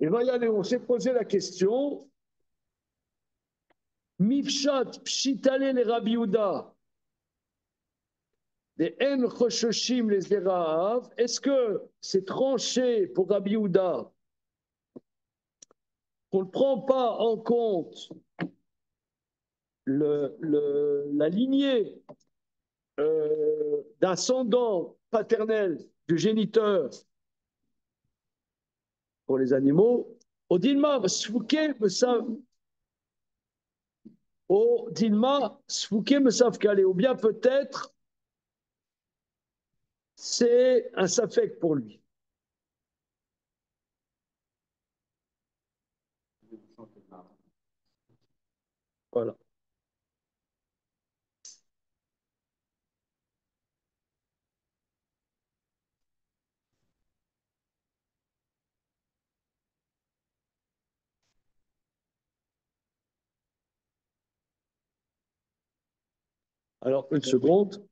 Et va y aller, on s'est posé la question. Mifshat pshitale les Rabbi Yehuda. Des en choshoshim les zeraav. Est-ce que c'est tranché pour Rabbi Yehuda qu'on ne prend pas en compte la lignée d'ascendant paternel du géniteur pour les animaux? Au Dilma, Svouké me savent. Au Dilma, Svouké me savent qu'aller. Ou bien peut-être c'est un safek pour lui. Voilà. Alors, une seconde.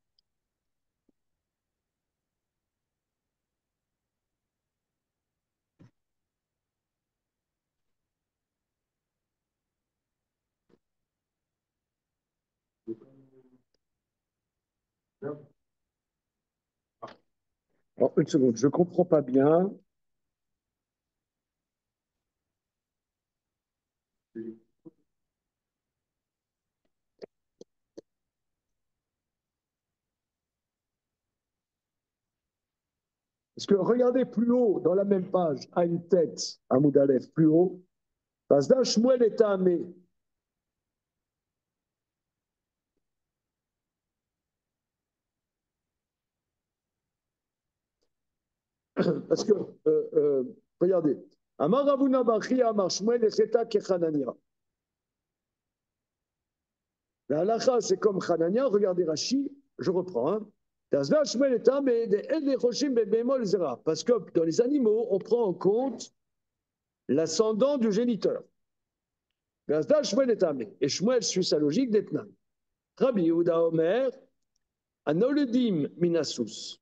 Alors, une seconde, je ne comprends pas bien. Parce que regardez plus haut, dans la même page, à une tête, à Moudalef, plus haut, Bazda Shmuel est amé. Parce que, regardez, Amar Ravuna Bachi, Amar Shmuel et Cheta Kechanania. La halacha, c'est comme Hanania, regardez Rashi, je reprends. Hein. Parce que dans les animaux, on prend en compte l'ascendant du géniteur. Et Shmuel suit sa logique d'Etnan. Rabbi Yehuda Omer, Anoledim Minasus.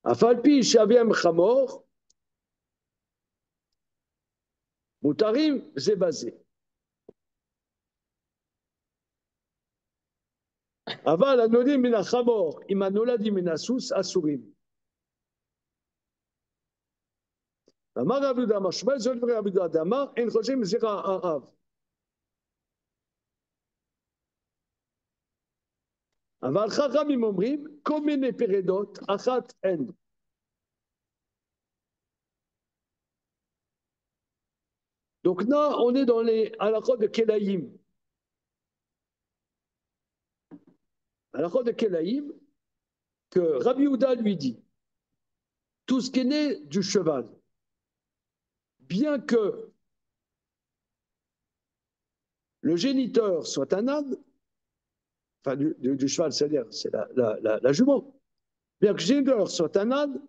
Afalpi Shaviem Chamor, Mutarim Zebazé. Aval Anolim Minachamor, Imanoladim Minasus, Asurim. Amar Rabbi Yehuda Amar Shmuel, Zol Rabbi Yehuda Amar, En Choshem Zira Arav. אבל חכמים אומרים, כל מיני פרדות, אחת אין. Donc là, on est dans les halachot de Kelaïm. Halachot de Kelaïm, que Rabbi Yehuda lui dit, tout ce qui est né du cheval, bien que le géniteur soit un âne, enfin du cheval, c'est-à-dire c'est la jument, bien que le géniteur soit un âne,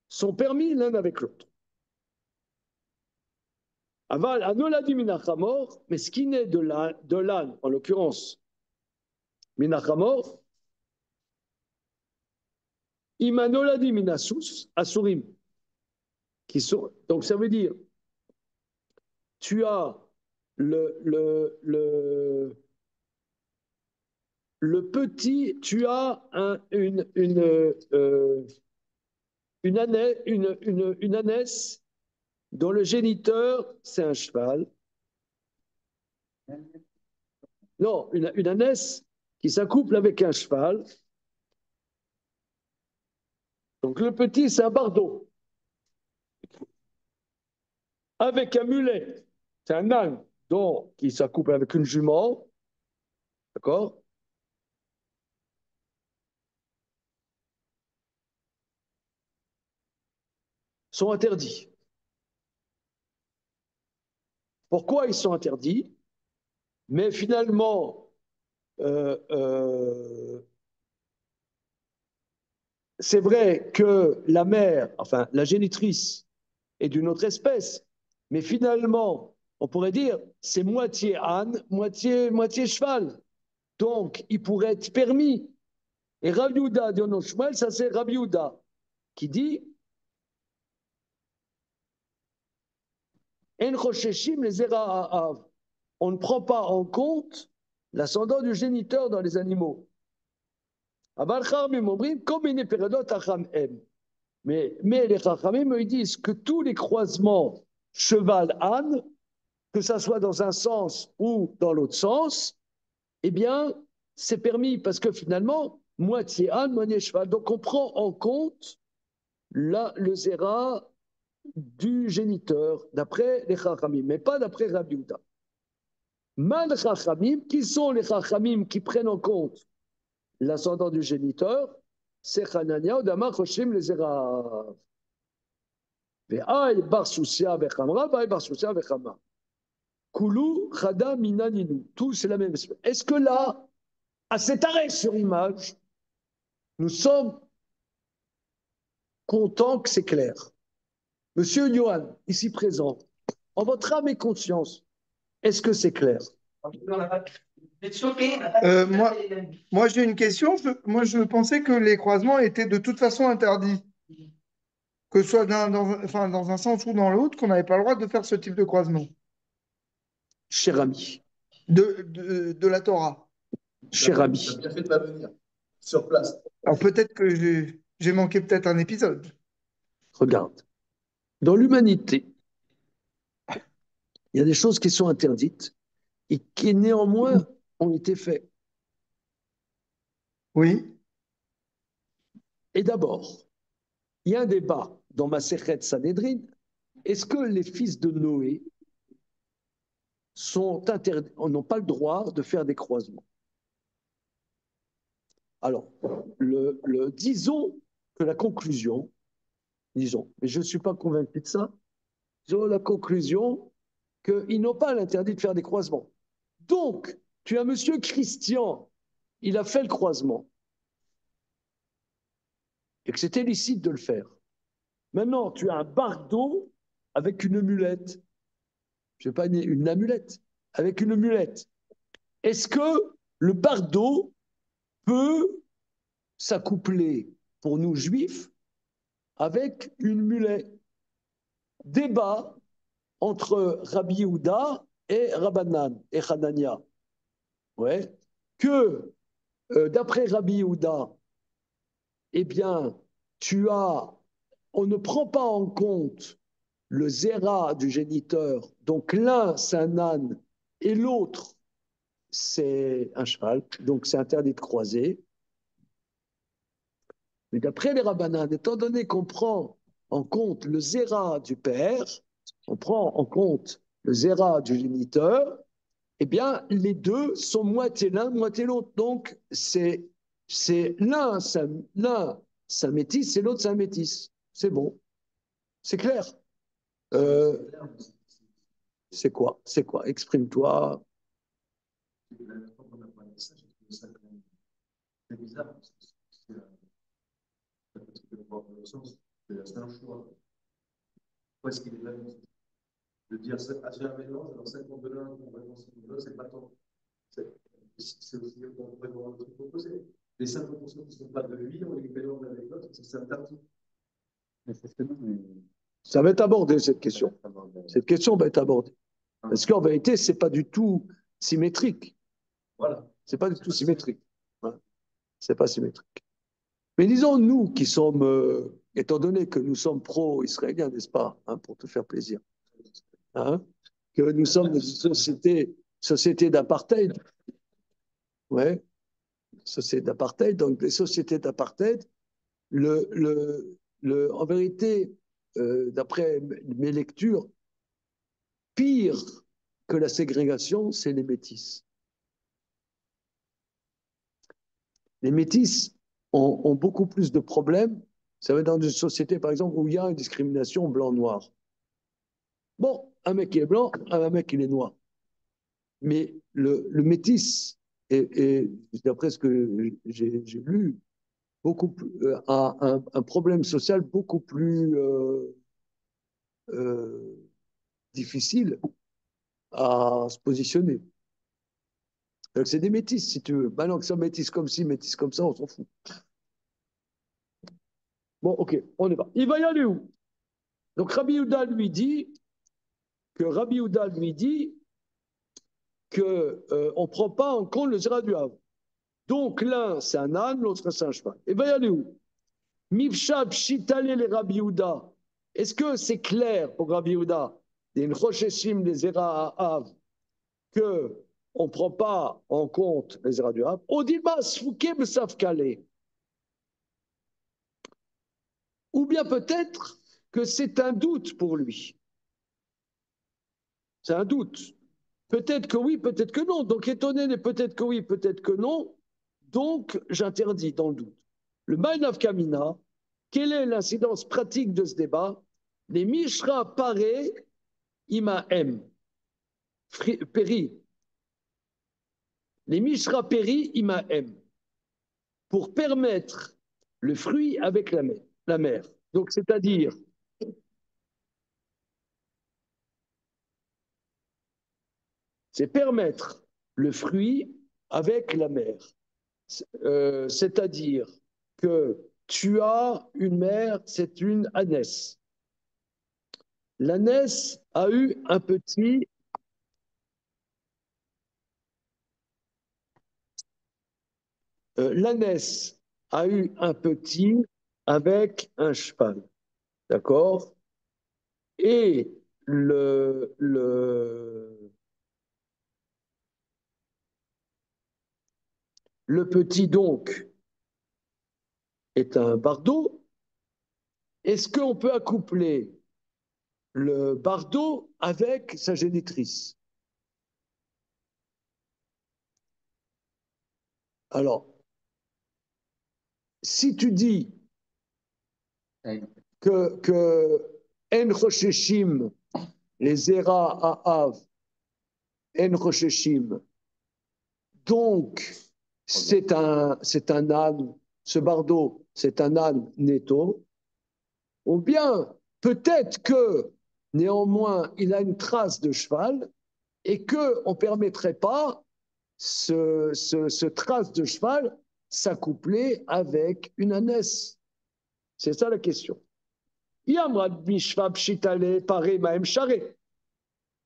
sont permis l'un avec l'autre. Aval, anoladi minachamor, mais ce qui naît de l'âne, en l'occurrence, minachamor, imanoladi minasus, asurim, qui sont, donc ça veut dire, tu as le petit, tu as une ânesse dont le géniteur, c'est un cheval. Non, une ânesse qui s'accouple avec un cheval. Donc le petit, c'est un bardeau. Avec un mulet, c'est un âne qui s'accouple avec une jument. D'accord? Sont interdits. Pourquoi ils sont interdits? Mais finalement, c'est vrai que la mère, enfin la génitrice, est d'une autre espèce, mais finalement, on pourrait dire, c'est moitié âne, moitié cheval. Donc, il pourrait être permis. Et Rabbi Yehuda de Shmuel, ça c'est Rabbi Yehuda qui dit En chosheshim les ha'av. On ne prend pas en compte l'ascendant du géniteur dans les animaux. Mais les chachamim me disent que tous les croisements cheval-âne, que ça soit dans un sens ou dans l'autre sens, eh bien, c'est permis parce que finalement, moitié âne, moitié cheval. Donc, on prend en compte le zéra du géniteur, d'après les chachamim, mais pas d'après Rabbi Yehuda. Mal chachamim, qui sont les chachamim qui prennent en compte l'ascendant du géniteur? C'est Hanania, Odama, Choshim, les zéra. Ve'ay bar soucia vechamra, ve'ay bar soucia vechama. Kulu, chada, minaninu. Tout, c'est la même espèce. Est-ce que là, à cet arrêt sur image, nous sommes contents que c'est clair? Monsieur Johan, ici présent, en votre âme et conscience, est-ce que c'est clair? Moi, j'ai une question. Moi, je pensais que les croisements étaient de toute façon interdits, que ce soit enfin, dans un sens ou dans l'autre, qu'on n'avait pas le droit de faire ce type de croisement Cher ami, de la Torah. cher ami, Tu as bien fait de pas venir sur place. Alors peut-être que j'ai manqué peut-être un épisode. regarde. Dans l'humanité, il y a des choses qui sont interdites et qui néanmoins ont été faites. Oui. Et d'abord, il y a un débat dans ma Masechet Sanhedrin. Est-ce que les fils de Noé sont interdits, n'ont pas le droit de faire des croisements? Alors, disons que la conclusion, disons, mais je ne suis pas convaincu de ça, disons la conclusion qu'ils n'ont pas l'interdit de faire des croisements. Donc, tu as monsieur Christian, il a fait le croisement, et que c'était licite de le faire. Maintenant, tu as un bardeau avec une mulette. Je ne sais pas, une amulette, avec une mulette. Est-ce que le bardeau peut s'accoupler pour nous juifs avec une mulette? Débat entre Rabbi Yehuda et Rabbanan et Hanania. Ouais. Que d'après Rabbi Yehuda, eh bien, on ne prend pas en compte le zéra du géniteur. Donc l'un, c'est un âne et l'autre, c'est un cheval. Donc c'est interdit de croiser. Mais d'après les Rabbanan, étant donné qu'on prend en compte le zéra du père, on prend en compte le zéra du géniteur, eh bien, les deux sont moitié l'un, moitié l'autre. Donc, c'est l'un, ça métisse, et l'autre, ça métisse. C'est bon. C'est clair. C'est quoi? C'est quoi? Exprime-toi. C'est bizarre. C'est un choix. Pourquoi est-ce qu'il est là de dire à faire un mélange, alors 50 de l'un, on va dans 50 de l'autre, c'est pas tant. C'est aussi, on pourrait voir un truc proposé. Les 50% qui ne sont pas de lui, on les mélange avec l'autre, c'est interdit. Ça va être abordé, cette question. Cette question va être abordée. Parce qu'en vérité, ce n'est pas du tout symétrique. Voilà. C'est pas du tout symétrique. C'est pas symétrique. Mais disons, nous qui sommes, étant donné que nous sommes pro-israéliens, n'est-ce pas, hein, pour te faire plaisir, hein, que nous sommes une société d'apartheid, ouais, société d'apartheid, donc les sociétés d'apartheid, en vérité, d'après mes lectures, pire que la ségrégation, c'est les métis. Les métis ont beaucoup plus de problèmes. Ça va être dans une société, par exemple, où il y a une discrimination blanc-noir. Bon, un mec il est blanc, un mec il est noir. Mais le métis, et d'après ce que j'ai lu, a un problème social beaucoup plus difficile à se positionner. Donc c'est des métis, si tu veux. Maintenant que ça métis comme ci, métis comme ça, on s'en fout. Bon, ok, on y va. Il va y aller où? Donc Rabbi Yehuda lui dit, que Rabbi Yehuda lui dit qu'on ne prend pas en compte le Zera du Havre. Donc l'un c'est un âne, l'autre c'est un cheval. Et bien il y aller où? Mifshab Shitale les Rabbi Yehuda. Est-ce que c'est clair pour Rabbi Yehuda, des Nchosheshim, des Zera Hav, qu'on ne prend pas en compte les Zera du Havre? Odilma Sfouke Besafkale. Ou bien peut-être que c'est un doute pour lui. C'est un doute. Peut-être que oui, peut-être que non. Donc étonné, peut-être que oui, peut-être que non. Donc j'interdis dans le doute. Le Maïnav Kamina, quelle est l'incidence pratique de ce débat? Les Mishra Paré Imaem. Péri. Les Mishra Péri Imaem. Pour permettre le fruit avec la mer. Donc c'est-à-dire, c'est permettre le fruit avec la mer. C'est-à-dire que tu as une mère, c'est une ânesse. L'ânesse a eu un petit. L'ânesse a eu un petit avec un cheval. D'accord? Et le petit, donc, est un bardeau. Est-ce qu'on peut accoupler le bardeau avec sa génitrice? Alors, si tu dis que En Rosheshim, les Zera Haav, En Rosheshim, donc c'est un âne, ce bardeau, c'est un âne netto, ou bien peut-être que néanmoins il a une trace de cheval et qu'on ne permettrait pas ce trace de cheval s'accoupler avec une ânesse. C'est ça la question.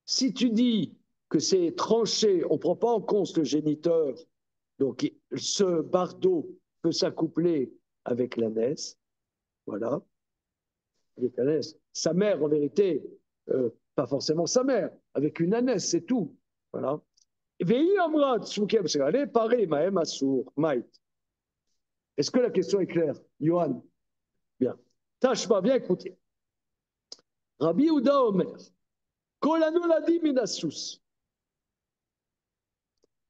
Si tu dis que c'est tranché, on ne prend pas en compte le géniteur, donc ce bardeau peut s'accoupler avec l'ânesse, voilà, avec l'ânesse. Sa mère, en vérité, pas forcément sa mère, avec une ânesse, c'est tout, voilà. Est-ce que la question est claire, Johan? Bien. Tâche-moi bien écouter. Rabbi Yehuda Omer, Kolanu ladi minasus.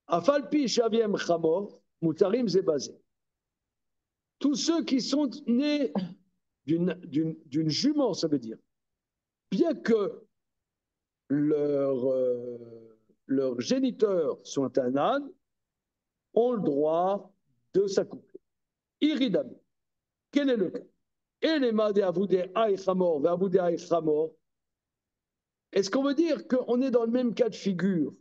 Afalpi shaviem chamor, mutarim zebazé. Tous ceux qui sont nés d'une jument, ça veut dire, bien que leur géniteur soit un âne, ont le droit de s'accoupler. Iridami. Quel est le cas? Est-ce qu'on veut dire qu'on est dans le même cas de figure?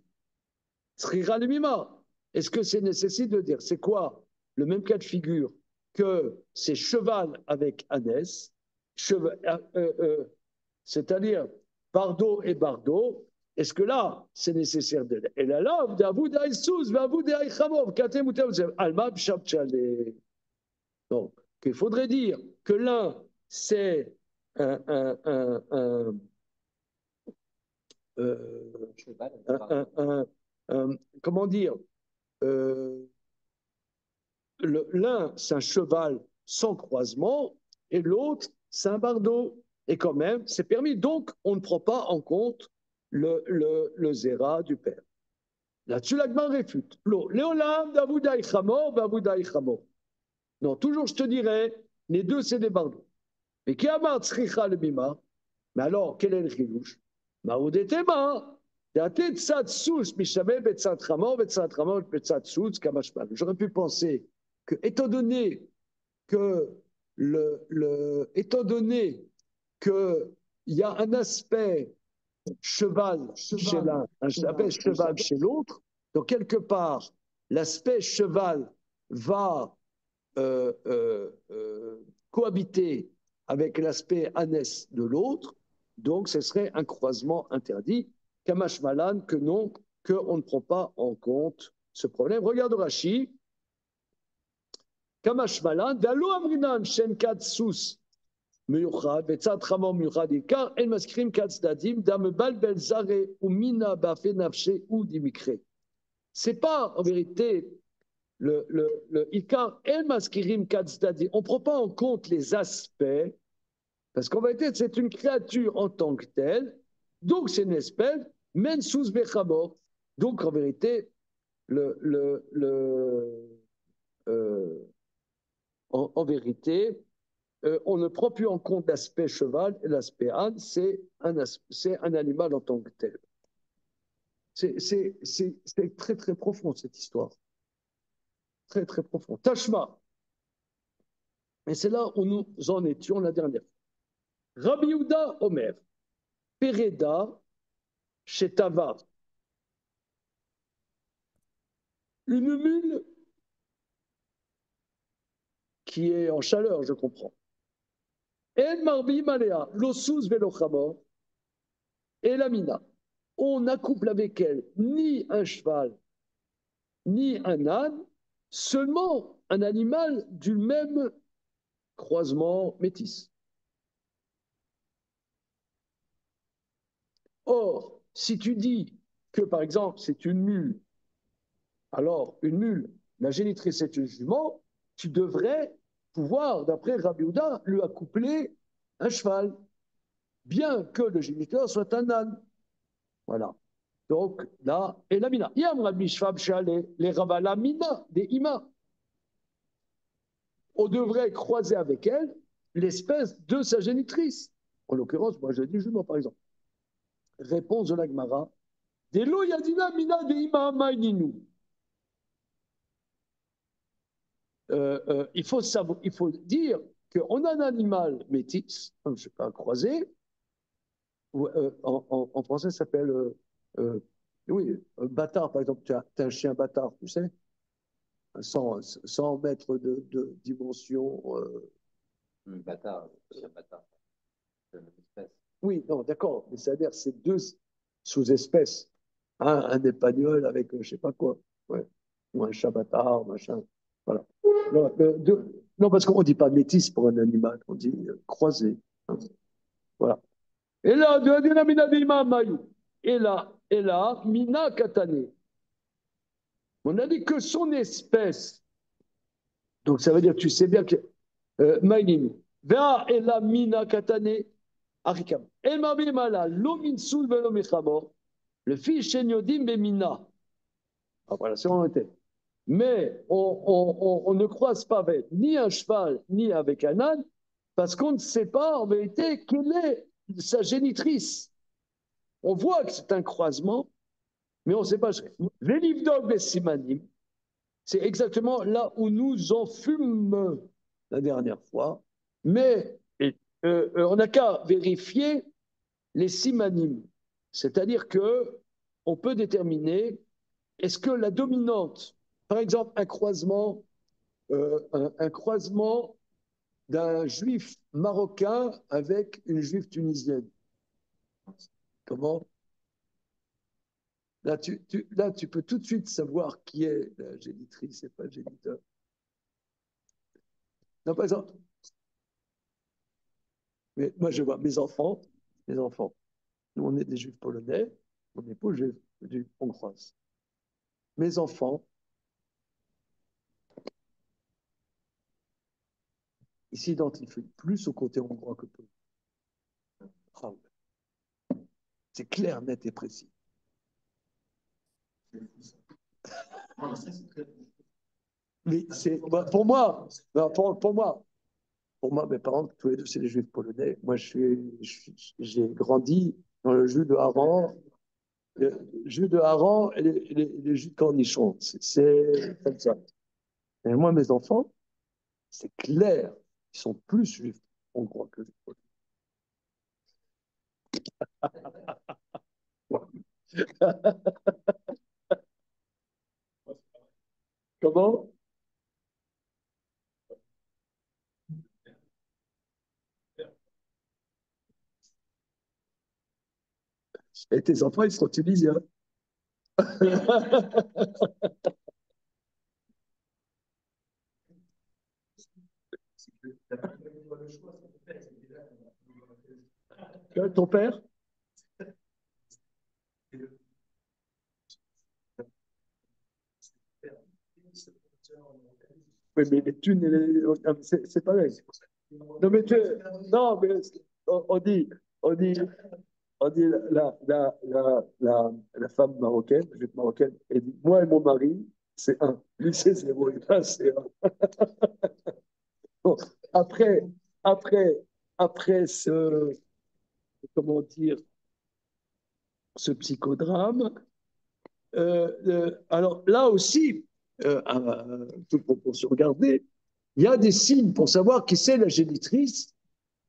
Est-ce que c'est nécessaire de dire? C'est quoi le même cas de figure que c'est cheval avec ânesse, c'est-à-dire bardeau et bardeau? Est-ce que là, c'est nécessaire de dire? Et là, donc, il faudrait dire que l'un, c'est comment dire, l'un, c'est un cheval sans croisement, et l'autre, c'est un bardeau. Et quand même, c'est permis. Donc, on ne prend pas en compte le zéra du père. Là-dessus, l'Agmar réfute. Léolam d'Avoudaï Chamor, d'Avoudaï Chamor. Non, toujours, je te dirais, les deux, c'est des bardeaux. Mais qui a marre tzricha le bima? Mais alors, quel est le chilouche? Maoudetema. J'aurais pu penser que, étant donné qu'il y a un aspect cheval chez l'un, un aspect cheval chez l'autre, donc quelque part, l'aspect cheval va cohabiter avec l'aspect ânesse de l'autre, Donc, ce serait un croisement interdit. Kamash Malan, que non, qu'on ne prend pas en compte ce problème. Regarde Rashi. Kamash Malan, Dalo Amrinan, Shem Katsus. מיוחד, בצד חמור מיוחד עיקר, אין מזכירים כצדדים, דמבלבל זרה ומינה באפי נפשי ודמקרה. C'est pas, en vérité, le Ikar, El Maskirim Katsdadi. On ne prend pas en compte les aspects, parce qu'en vérité, c'est une créature en tant que telle, donc c'est une espèce, Men sous Bechamor. Donc en vérité, en vérité, on ne prend plus en compte l'aspect cheval et l'aspect âne, c'est un animal en tant que tel. C'est très très profond cette histoire. Très très profond. Tashma. Et c'est là où nous en étions la dernière fois. Rabbi Yehuda Omer, Pereda, Shetava. Une mule qui est en chaleur, je comprends. El Marbi Malea, Losus Velochamor, et la Mina. On n'accouple avec elle ni un cheval, ni un âne, seulement un animal du même croisement métis. Or, si tu dis que, par exemple, c'est une mule, alors une mule, la génitrice est une jument, tu devrais pouvoir, d'après Rabbi Yehuda, lui accoupler un cheval, bien que le géniteur soit un âne. Voilà. Donc, là, et la mina. Yam Rabbi Shvab Shalé, les Rabala Mina, des Ima. On devrait croiser avec elle l'espèce de sa génitrice. En l'occurrence, moi je dis jument par exemple. Réponse de l'Agmara. Des lo yadina mina de ima maininu. Il faut dire qu'on a un animal métis, je ne sais pas, croisé, en français ça s'appelle, oui, bâtard par exemple, tu as un chien bâtard, tu sais, 100 mètres de dimension. Bâtard, chien bâtard, c'est la même espèce. Oui, non, d'accord, mais c'est-à-dire c'est deux sous-espèces. Un épagnol avec je ne sais pas quoi, ouais. Ou un chat bâtard, machin. Voilà. Non, parce qu'on ne dit pas métis pour un animal, on dit croisé. Hein. Voilà. Et là, de mina d'ima mayou. Et là, mina katane. On a dit que son espèce. Donc ça veut dire, tu sais bien que maïnim. Vera et la mina katane. Arikam. Et mabimala, lomin sul velo mechamor. Le fils Shenyodim Bemina. Voilà, c'est en tête. Mais on ne croise pas avec ni un cheval, ni avec un âne, parce qu'on ne sait pas en vérité quelle est sa génitrice. On voit que c'est un croisement, mais on ne sait pas. Velivdog Simanim, c'est exactement là où nous en fûmes la dernière fois, mais on n'a qu'à vérifier les simanim, c'est-à-dire que on peut déterminer est-ce que la dominante, par exemple un croisement d'un juif marocain avec une juive tunisienne. Comment? Là tu peux tout de suite savoir qui est la génitrice et pas le géniteur. Non, par exemple, mais moi je vois mes enfants, nous on est des juifs polonais, mon époux juif, on croise. Mes enfants, ils s'identifient plus au côté hongrois que polonais. Ah, c'est clair, net et précis. Mais c'est pour moi, mes parents, tous les deux, c'est des juifs polonais. Moi, j'ai grandi dans le jus de hareng, et les jus de cornichons. C'est comme ça. Et moi, mes enfants, c'est clair, ils sont plus juifs hongrois que juifs polonais. Comment? Et tes enfants, ils seront tunisiens. Ton père? Oui, mais les thunes, c'est pareil. Non, mais, non, mais on dit, on dit, on dit la femme marocaine, la jupe marocaine, elle dit, moi et mon mari, c'est un. Lui, c'est zéro, et là, c'est un. Bon, après, après, après comment dire, ce psychodrame, alors là aussi, toute proportion gardée, il y a des signes pour savoir qui c'est la génitrice.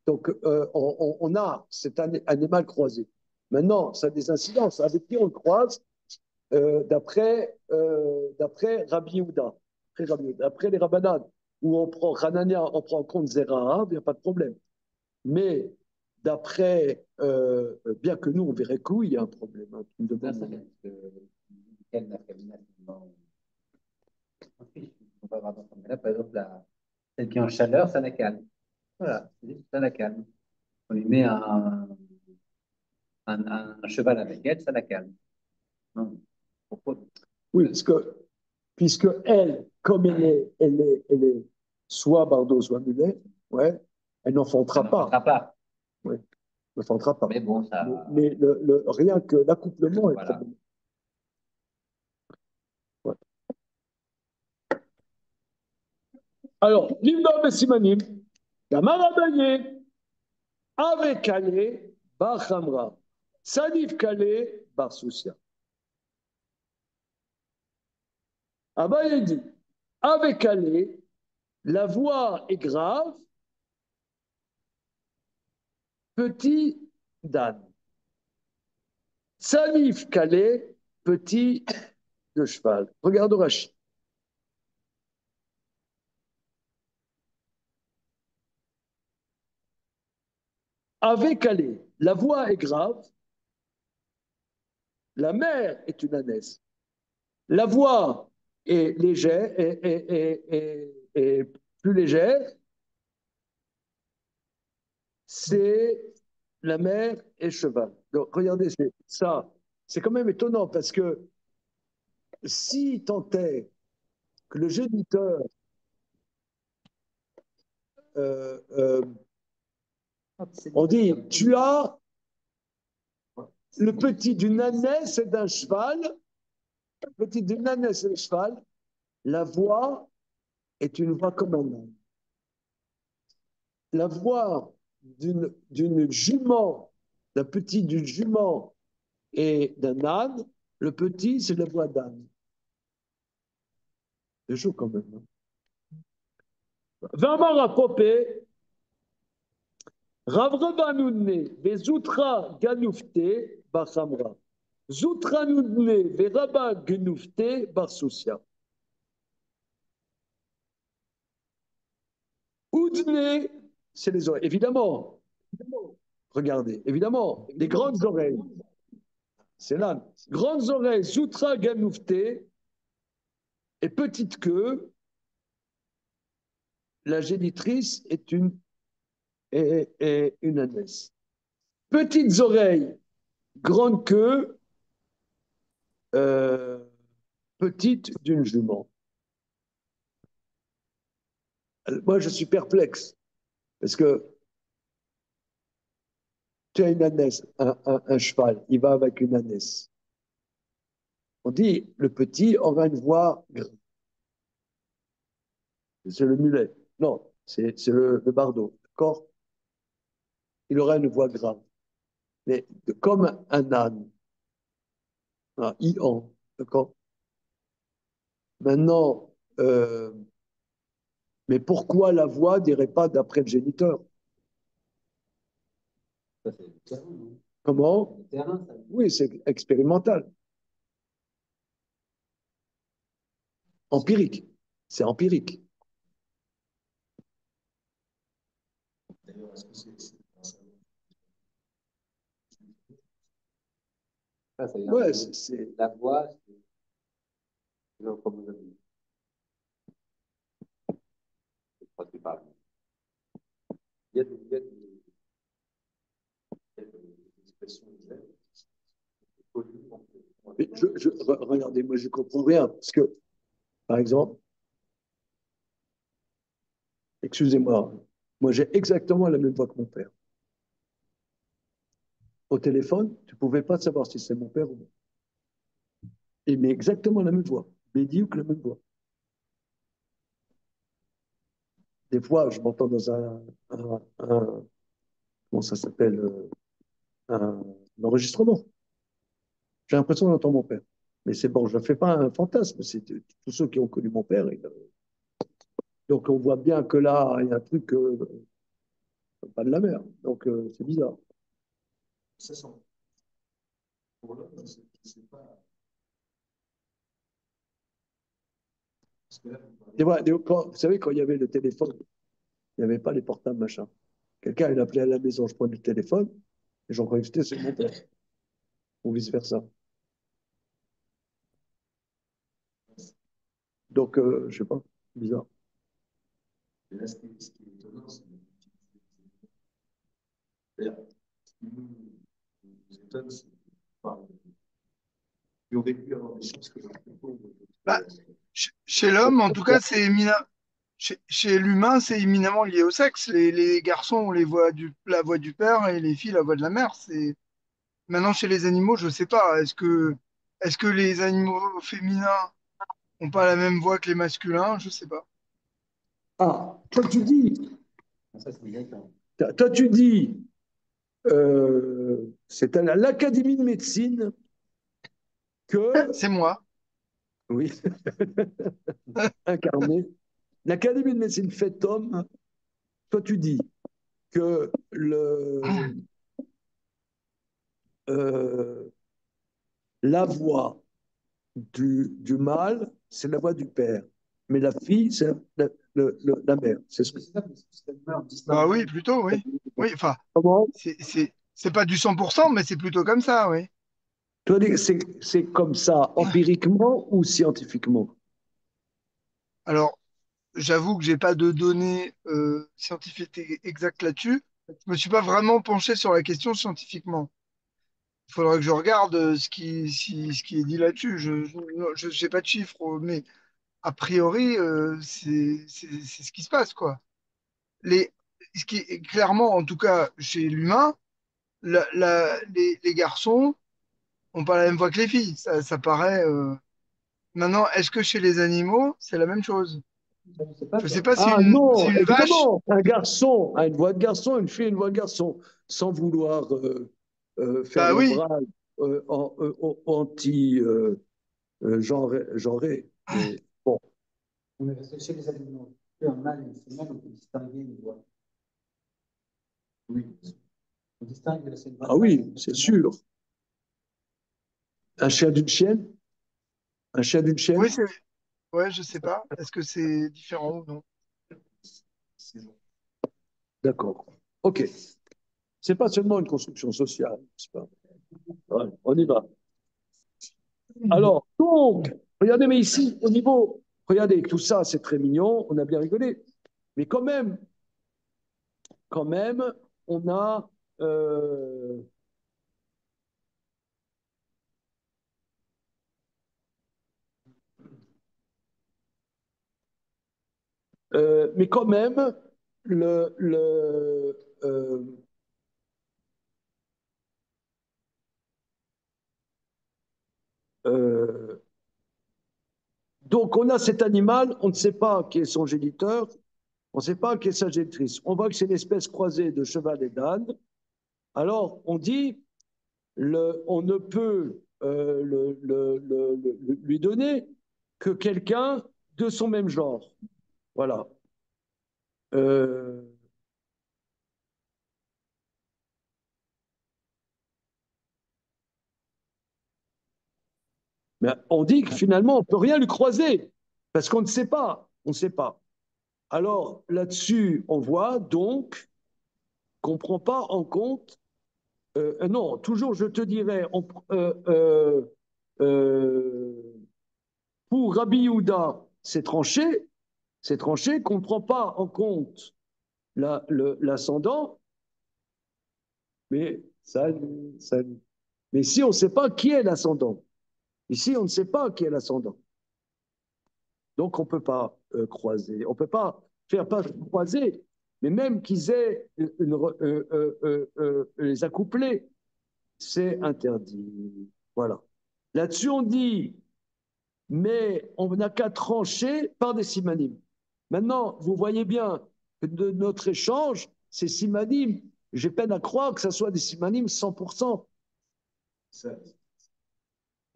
Donc, on a cet animal croisé. Maintenant, ça a des incidences. Avec qui on le croise d'après Rabbi Yehuda, après les Rabbanan, où on prend Hanania, on prend en compte Zerah, il n'y a pas de problème. Mais d'après, bien que nous, on verrait qu'il y a un problème. Hein, on va avoir dans ce là, par exemple, celle qui est en chaleur, ça la calme. Voilà, ça la calme. On lui met un cheval avec elle, ça la calme. Non. Pourquoi? Oui, parce que puisque elle, comme elle est soit Bardo, soit Mulet, ouais, elle n'enfantera pas. Ouais, elle n'enfantera pas. Mais bon, ça. Mais rien que l'accouplement est problématique. Ouais. Alors, Livna Bessimanim, Gamarabaye, avec Kalé, Bar Khamra, Sanif Kalé, Bar Soussia. Abaye dit, avec Kalé, la voix est grave, petit d'âne. Sanif Kalé, petit de cheval. Regarde Rachid. Avec Kalé, la voix est grave, la mère est une ânesse. La voix est légère, est plus légère, c'est la mère et cheval. Donc regardez, ça, c'est quand même étonnant parce que si tant est que le géniteur on dit tu as le petit d'une ânesse et d'un cheval, le petit d'une ânesse et d'un cheval, la voix est une voix comme un âne. La voix d'une jument, d'un petit d'une jument et d'un âne, le petit, c'est la voix d'âne. C'est chaud quand même. Hein. Vamar apopé, Ravravanudne, Vezoutra Ganoufte, Bachamra. Zoutra Nudne, Veraba Ganoufte, Barsousia. Oudne, c'est les oreilles. Évidemment, regardez, évidemment, les grandes oreilles. C'est l'âne. Grandes oreilles, Zoutra Ganoufte, et petite queue, la génitrice est une ânesse. Petites oreilles, grande queue, petite d'une jument. Moi, je suis perplexe, parce que tu as une ânesse, un cheval, il va avec une ânesse. On dit, le petit aura une voix grave. C'est le mulet. Non, c'est le bardeau, d'accord? Il aura une voix grave. Mais comme un âne, un ian, d'accord? Maintenant, mais pourquoi la voix n'irait pas d'après le géniteur? Ça, c'est le terrain, non? Comment? Le terrain, ça. Oui, c'est expérimental. Empirique. C'est empirique. D'ailleurs, est-ce que c'est Ça, c'est Ouais, c'est. la voix, c'est le chromosome. Je crois que tu parles. Il y a des expressions connues. Mais regardez, moi, je ne comprends rien. Parce que, par exemple, excusez-moi, moi, j'ai exactement la même voix que mon père. Au téléphone, tu ne pouvais pas savoir si c'est mon père ou non. Il met exactement la même voix. Mais il dit que la même voix. Des fois, je m'entends dans comment ça s'appelle, un enregistrement. J'ai l'impression d'entendre mon père. Mais c'est bon, je ne fais pas un fantasme. C'est tous ceux qui ont connu mon père. Donc, on voit bien que là, il y a un truc, pas de la mer. Donc, c'est bizarre. Ça sent. Pour l'homme, c'est pas. Parce que là, Vous savez, quand il y avait le téléphone, il n'y avait pas les portables, machin. Quelqu'un, il appelait à la maison, je prends le téléphone, et j'en croyais que c'était c'est mon père. Ou vice-versa. Donc, je sais pas, bizarre. et là, ce qui est étonnant, c'est d'ailleurs, ce qui nous étonne, c'est enfin, qui aurait pu avoir des chances que Bah, chez l'homme, en tout cas, c'est chez l'humain, c'est éminemment lié au sexe. Les garçons ont la voix du père et les filles la voix de la mère. Maintenant, chez les animaux, je sais pas. Est-ce que les animaux féminins ont pas la même voix que les masculins? Je sais pas. Ah, toi tu dis, Ça, c'est bien. toi, tu dis, c'est à l'Académie de médecine que, C'est moi. oui, incarné, l'Académie de médecine fait homme, toi tu dis que euh, la voix du mâle, c'est la voix du père, mais la fille, c'est la mère. C'est ce que C'est ça, parce que on Bah distingue. oui, plutôt, oui. Oui, enfin, comment c'est pas du 100%, mais c'est plutôt comme ça, oui. toi, c'est comme ça empiriquement ou scientifiquement? Alors, j'avoue que j'ai pas de données scientifiques exactes là-dessus. Je me suis pas vraiment penché sur la question scientifiquement. Il faudrait que je regarde ce qui est dit là-dessus. Je sais pas de chiffres, mais a priori, c'est ce qui se passe, quoi. Ce qui est clairement, en tout cas, chez l'humain, les garçons ont pas la même voix que les filles. Ça paraît. Maintenant, est-ce que chez les animaux, c'est la même chose? Ça, je sais pas, Je sais toi. pas Ah si non, une vache. évidemment, un garçon a une voix de garçon, une fille a une voix de garçon, sans vouloir faire Bah oui, l'ombrage anti-genré. Mais bon, Mais parce que chez les animaux, un mâle et une femelle, on peut distinguer une voix. oui, On distingue, c'est une voix ah de mâle, oui, une voix c'est de femelle. sûr. Un chien d'une chienne? Un chien d'une chienne? oui, ouais, je sais pas. Est-ce que c'est différent ou non? c'est bon. D'accord. OK. C'est pas seulement une construction sociale, n'est-ce pas? Ouais, on y va. Alors, donc, regardez, mais ici, au niveau, regardez, tout ça, c'est très mignon, on a bien rigolé, mais quand même, on a, mais quand même, euh, euh, donc on a cet animal, on ne sait pas qui est son géniteur, on ne sait pas qui est sa génitrice. On voit que c'est une espèce croisée de cheval et d'âne. Alors, on dit, on ne peut lui donner que quelqu'un de son même genre. Voilà. Euh, mais on dit que finalement, on ne peut rien lui croiser, parce qu'on ne sait pas. On ne sait pas. Alors, là-dessus, on voit donc qu'on ne prend pas en compte Non, toujours je te dirais, pour Rabbi Yehuda, c'est tranché qu'on ne prend pas en compte l'ascendant, mais salut. Mais si on ne sait pas qui est l'ascendant, ici on ne sait pas qui est l'ascendant. Donc on ne peut pas croiser, on ne peut pas faire pas croiser, mais même qu'ils aient les accouplés, c'est interdit. Voilà. Là-dessus on dit, mais on n'a qu'à trancher par des simanim. Maintenant, vous voyez bien que de notre échange, ces simanim, j'ai peine à croire que ce soit des simanim 100%.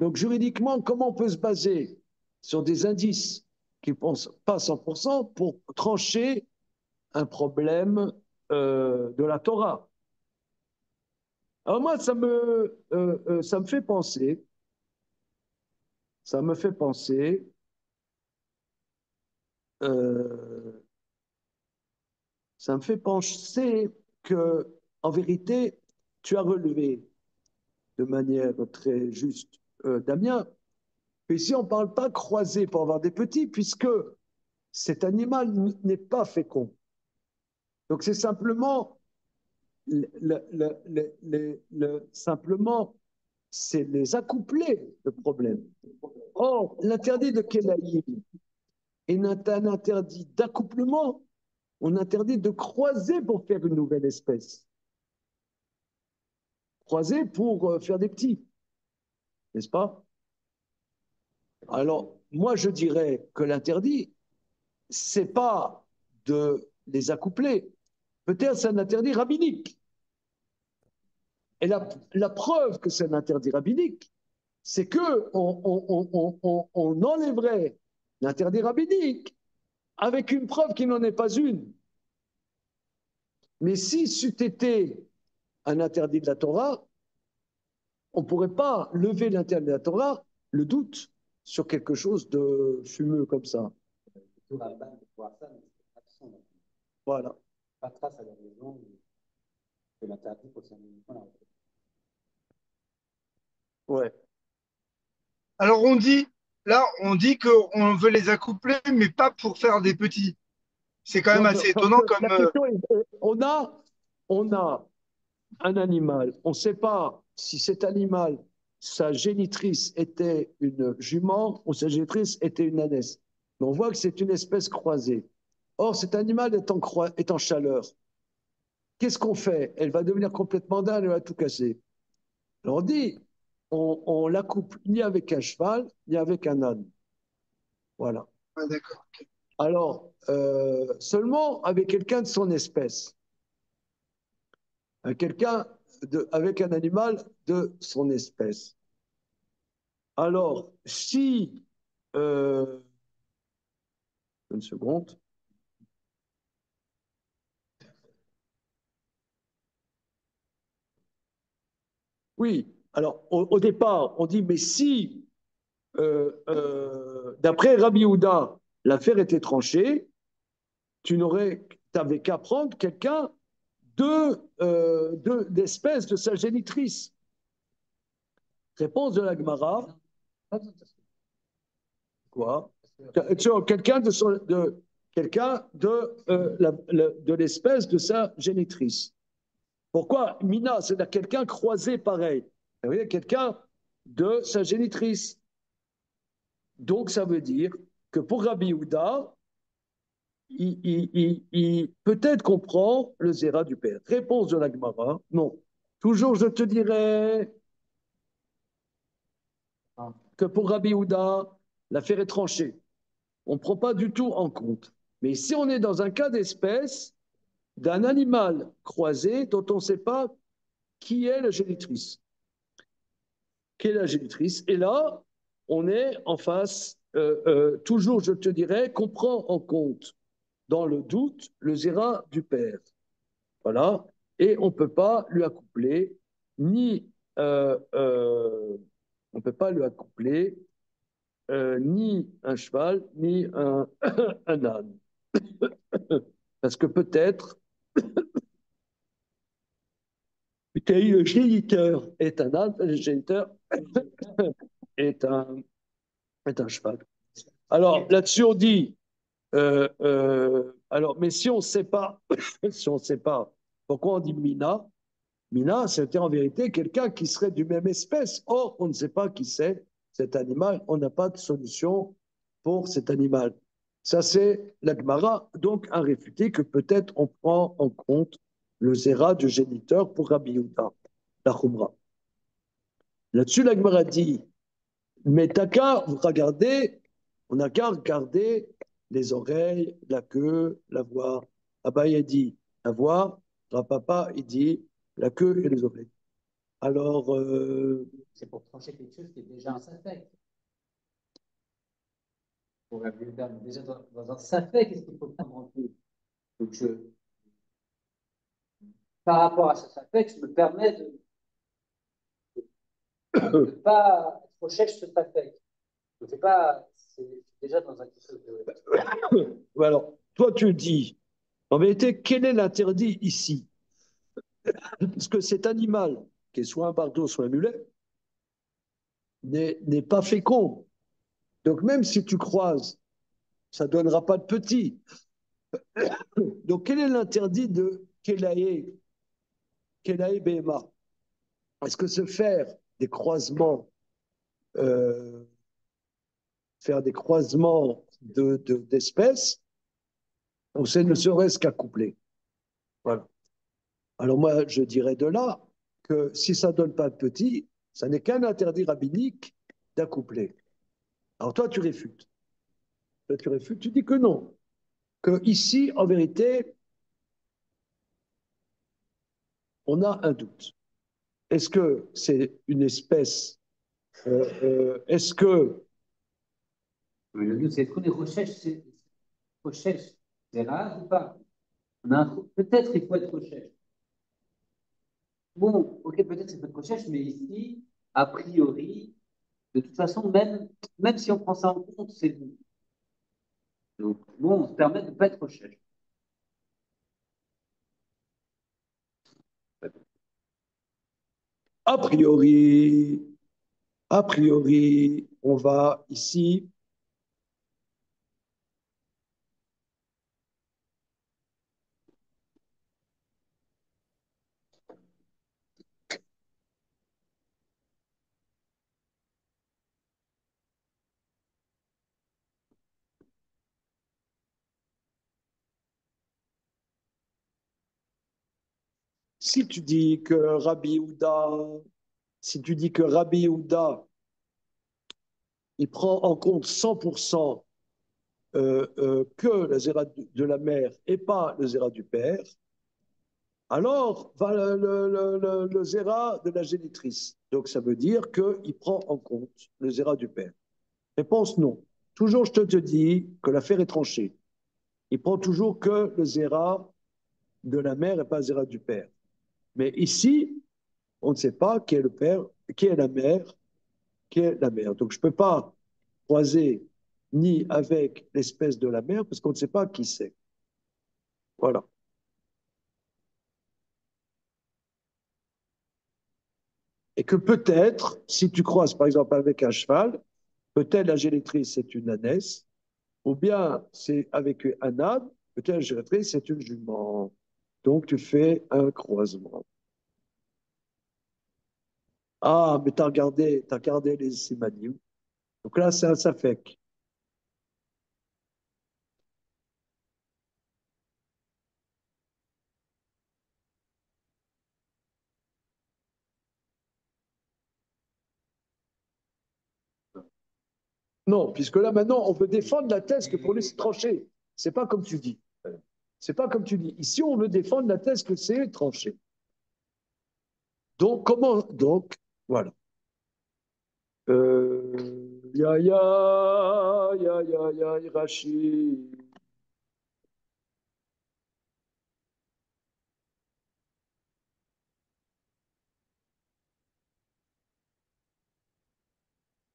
Donc juridiquement, comment on peut se baser sur des indices qui ne pensent pas 100% pour trancher un problème de la Torah? Alors moi, ça me fait penser, euh, ça me fait penser que, en vérité, tu as relevé de manière très juste, Damien, mais ici on ne parle pas croisé pour avoir des petits, puisque cet animal n'est pas fécond. Donc c'est simplement, simplement, c'est les accoupler le problème. Or, l'interdit de Kélaïm est un interdit d'accouplement, on interdit de croiser pour faire une nouvelle espèce. Croiser pour faire des petits, n'est-ce pas? Alors, moi, je dirais que l'interdit, c'est pas de les accoupler. Peut-être c'est un interdit rabbinique. Et la preuve que c'est un interdit rabbinique, c'est que on enlèverait l'interdit rabbinique avec une preuve qui n'en est pas une. Mais si c'eût été un interdit de la Torah, on ne pourrait pas lever l'interdit de la Torah, le doute sur quelque chose de fumeux comme ça. Voilà. Pas trace à la raison de l'interdit pour ça. Ouais. Alors on dit qu'on veut les accoupler, mais pas pour faire des petits. C'est quand même Non, assez parce étonnant que comme. la question est, on a un animal, on ne sait pas si cet animal, sa génitrice était une jument ou sa génitrice était une ânesse. Mais on voit que c'est une espèce croisée. Or, cet animal est en chaleur. Qu'est-ce qu'on fait? Elle va devenir complètement dingue, elle va tout casser. Alors on dit, on la couple ni avec un cheval, ni avec un âne. Voilà. Ah, d'accord. Alors, seulement avec quelqu'un de son espèce. Avec un animal de son espèce. Alors, si, une seconde, oui, alors au départ, on dit, mais si, d'après Rabbi Houda, l'affaire était tranchée, tu n'avais qu'à prendre quelqu'un d'espèce de sa génitrice. Réponse de la Gemara. Quoi? Quelqu'un de l'espèce de sa génitrice. Pourquoi? Mina, c'est-à-dire quelqu'un croisé pareil. Vous voyez, quelqu'un de sa génitrice. Donc, ça veut dire que pour Rabbi Houda, peut-être qu'on prend le zéra du père. Réponse de la Gemara, non. Toujours, je te dirais que pour Rabbi Houda, l'affaire est tranchée. On ne prend pas du tout en compte. Mais si on est dans un cas d'espèce d'un animal croisé dont on ne sait pas qui est la génitrice. Qui est la génitrice? Et là, on est en face, toujours, je te dirais, qu'on prend en compte, dans le doute, le zéra du père. Voilà. Et on ne peut pas lui accoupler ni on peut pas lui accoupler ni un cheval, ni un âne. Parce que peut-être Le géniteur est un âne, le géniteur est un, est un cheval. Alors là-dessus, on dit, alors, mais si on ne sait pas, si on ne sait pas, pourquoi on dit Mina? Mina, c'était en vérité quelqu'un qui serait du même espèce. Or, on ne sait pas qui c'est cet animal. On n'a pas de solution pour cet animal. Ça, c'est la Gemara, donc un réfuté que peut-être on prend en compte le zéra du géniteur pour Rabbi Yehuda, la Khumra. Là-dessus, la Gemara dit, mais t'as qu'à regarder, on n'a qu'à regarder les oreilles, la queue, la voix. Abaye dit la voix, Rapapa, il dit la queue et les oreilles. Alors, C'est pour trancher quelque chose qui est déjà un safek. Pour Rabbi Yehuda, mais déjà dans un safek, qu'est-ce qu'il faut prendre en compte? Donc, par rapport à ce safek, je me permets de ne pas être recherche ce safek. Je ne sais pas, c'est déjà dans un quelque chose de. alors, toi, tu dis, en vérité, quel est l'interdit ici? Parce que cet animal, qui est soit un bardeau, soit un mulet, n'est pas fécond. Donc, même si tu croises, ça ne donnera pas de petit. Donc, quel est l'interdit de Kelae Behema? Est-ce que se des croisements, euh, faire des croisements d'espèces, on sait ne serait-ce qu'accoupler? Voilà. Alors moi, je dirais de là que si ça ne donne pas de petit, ça n'est qu'un interdit rabbinique d'accoupler. Alors toi, tu réfutes. Toi, tu réfutes, tu dis que non. Que ici, en vérité, on a un doute. Est-ce que c'est une espèce est-ce que Mais le but, c'est est-ce qu'on est recherche, c'est rare ou pas? Peut-être il faut être recherche. Bon, ok, peut-être il faut être recherche, mais ici, a priori, de toute façon, même si on prend ça en compte, c'est bon. Donc, bon, on se permet de ne pas être recherche. a priori, a priori, on va ici si tu dis que Rabbi Houda, si tu dis que Rabbi Houda, il prend en compte 100% que le zéra de la mère et pas le zéra du père, alors va le zéra de la génitrice. Donc ça veut dire qu'il prend en compte le zéra du père. Réponse non. Toujours je te dis que l'affaire est tranchée. Il prend toujours que le zéra de la mère et pas le zéra du père. Mais ici, on ne sait pas qui est le père, qui est la mère, qui est la mère. Donc je ne peux pas croiser ni avec l'espèce de la mère parce qu'on ne sait pas qui c'est. Voilà. Et que peut-être, si tu croises par exemple avec un cheval, peut-être la génitrice c'est une ânesse, ou bien c'est avec un âne, peut-être la génitrice c'est une jument. Donc tu fais un croisement. Ah, mais t'as regardé les simanim. Donc là, c'est un safek. Non, puisque là, maintenant, on veut défendre la thèse que pour lui, c'est tranché. C'est pas comme tu dis. C'est pas comme tu dis. Ici, on veut défendre la thèse que c'est tranché. Donc, comment. Donc, voilà. Ya, Irachi.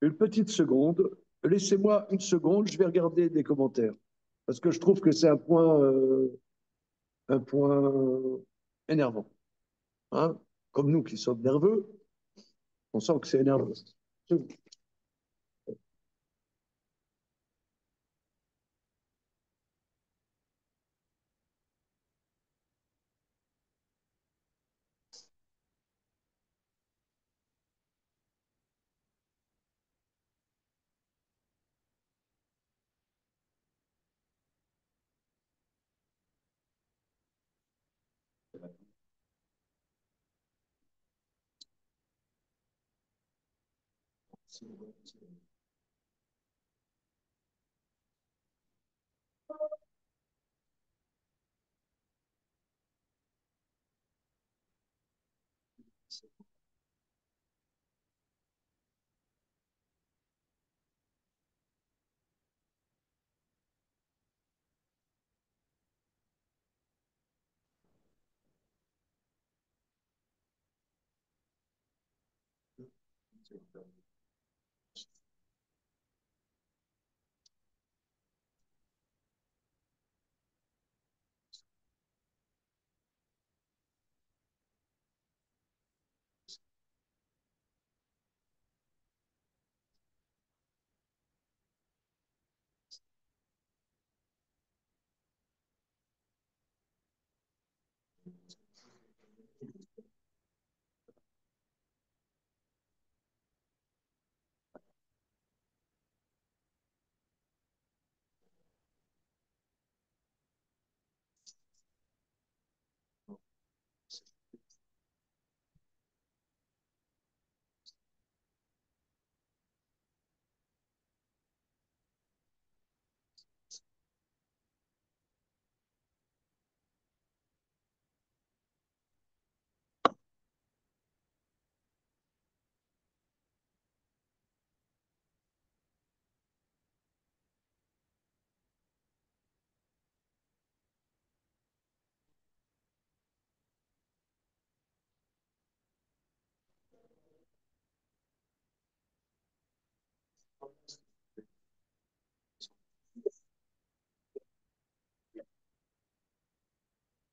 Une petite seconde. Laissez-moi une seconde, je vais regarder des commentaires. Parce que je trouve que c'est un point énervant. Hein. comme nous qui sommes nerveux, on sent que c'est nerveux.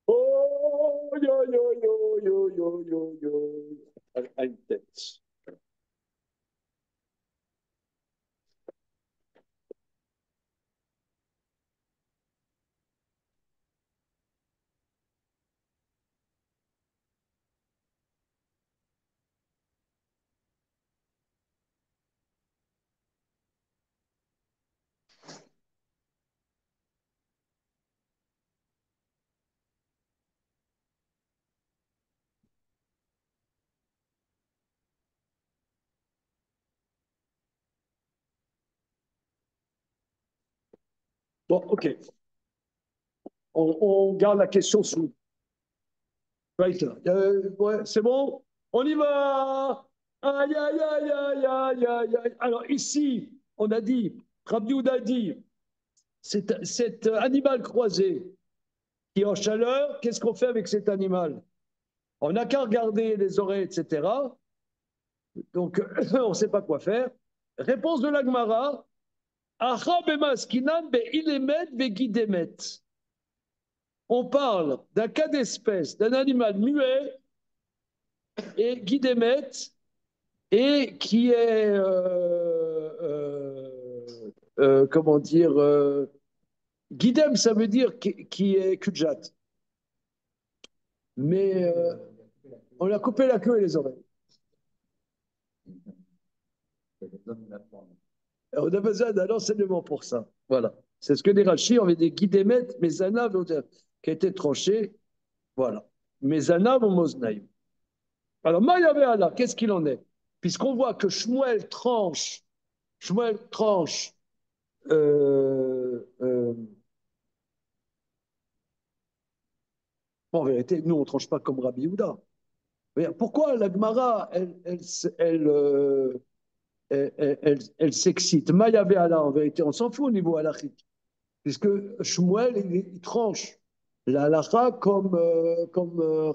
Oh, yo, yo, yo, yo, yo, yo, yo. À une tête. Bon, ok. On garde la question sous. Right. Ouais, c'est bon? On y va! Aïe, aïe, aïe, aïe, aïe, aïe, aïe. Alors ici, on a dit, Rabbi Yehuda a dit, cet animal croisé qui est en chaleur, qu'est-ce qu'on fait avec cet animal? On n'a qu'à regarder les oreilles, etc. Donc, on ne sait pas quoi faire. Réponse de l'Agmara, on parle d'un cas d'espèce, d'un animal muet et guidémet, et qui est, comment dire, guidem, ça veut dire qui est kudjat. Mais on a coupé la queue et les oreilles. On a besoin d'un enseignement pour ça. Voilà. C'est ce que dit Rashi, on avait des guidémet, mais anav qui a été tranché. Voilà. Mais anav ou moznaïm. Alors, Mayavéala, qu'est-ce qu'il en est? Puisqu'on voit que Shmuel tranche bon, en vérité, nous, on ne tranche pas comme Rabbi Yehuda. Pourquoi la Gemara, elle s'excite? Mayavéala, en vérité, on s'en fout au niveau halachique. Puisque Shmuel, il tranche la halakha comme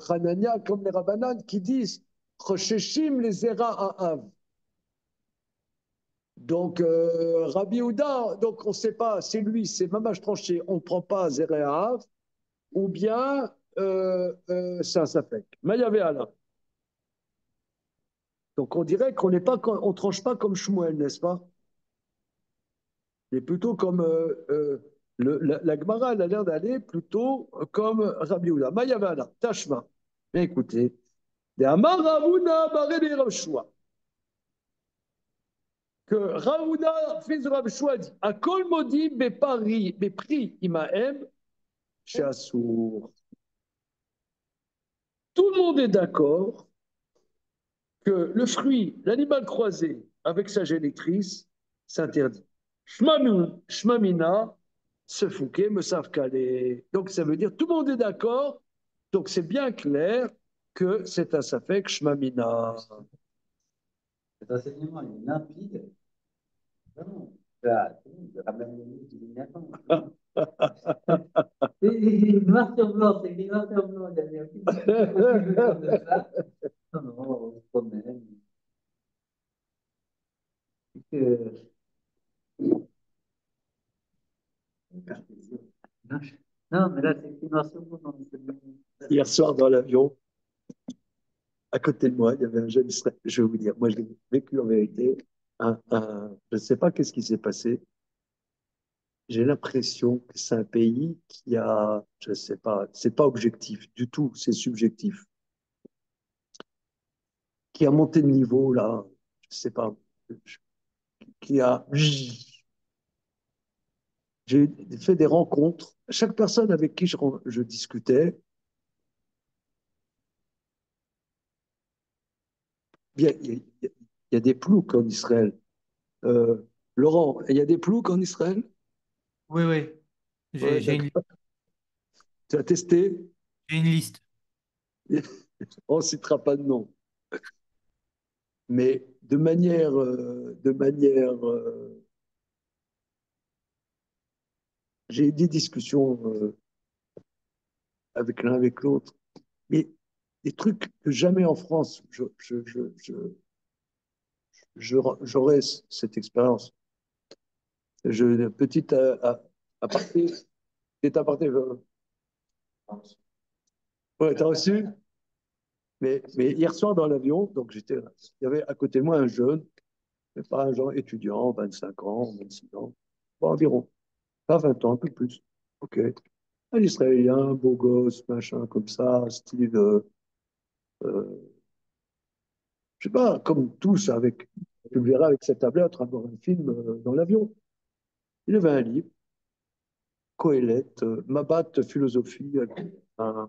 Hanania, comme les Rabbanan qui disent Chosheshim les Zera Ha'av. Donc, Rabbi Yehuda, donc on ne sait pas, c'est lui, c'est Mamash tranché, on ne prend pas Zera Ha'av, ou bien c'est un Safek. Mayavé Allah. Donc on dirait qu'on n'est pas, on tranche pas comme Shmuel, n'est-ce pas? Mais plutôt comme la Gemara, elle a l'air d'aller plutôt comme Rabbi Yehuda. Mayavana, Tashma. Mais écoutez, de Amar Ravuna Baré Rav Shua, que Ravuna, fils de Rav Shua, dit Akol Modi Bepari, Bepri Imaem, chez Assour. Tout le monde est d'accord que le fruit, l'animal croisé avec sa génitrice, s'interdit. Shmamina, se fouquet, me savent caler. Donc ça veut dire tout le monde est d'accord. Donc c'est bien clair que c'est un safek shmamina. Cet enseignement est limpide. Non, là, je ramène le livre du Nathan. C'est noir sur blanc, c'est écrit noir sur blanc. Il n'y a plus de ça. Non, non, on se promène. Non, mais là, c'est écrit noir sur blanc. Hier soir dans l'avion, à côté de moi, il y avait un jeune Israélien. Je vais vous dire, moi je l'ai vécu en vérité. Je ne sais pas qu'est-ce qui s'est passé. J'ai l'impression que c'est un pays qui a, je ne sais pas, c'est pas objectif du tout, c'est subjectif, qui a monté de niveau là, je ne sais pas, qui a. J'ai fait des rencontres. Chaque personne avec qui je discutais, il y a des ploucs en Israël. Laurent, il y a des ploucs en Israël? Oui, oui. Ouais, J'ai une, tu as testé? j'ai une liste. On ne citera pas de nom. Mais de manière, j'ai eu des discussions avec l'un avec l'autre, mais des trucs que jamais en France j'aurais cette expérience. Petite aparté, petit aparté. Ouais, t'as reçu? Mais hier soir dans l'avion, donc il y avait à côté de moi un jeune, mais pas un genre étudiant, 25 ans, 26 ans, bon, environ, pas 20 ans, un peu plus. Ok. Un Israélien, beau gosse, machin, comme ça, style, euh, je sais pas, comme tous, tu le verras avec cette tablette, à voir un film dans l'avion. Il avait un livre, Coëlette, Mabat philosophie, un,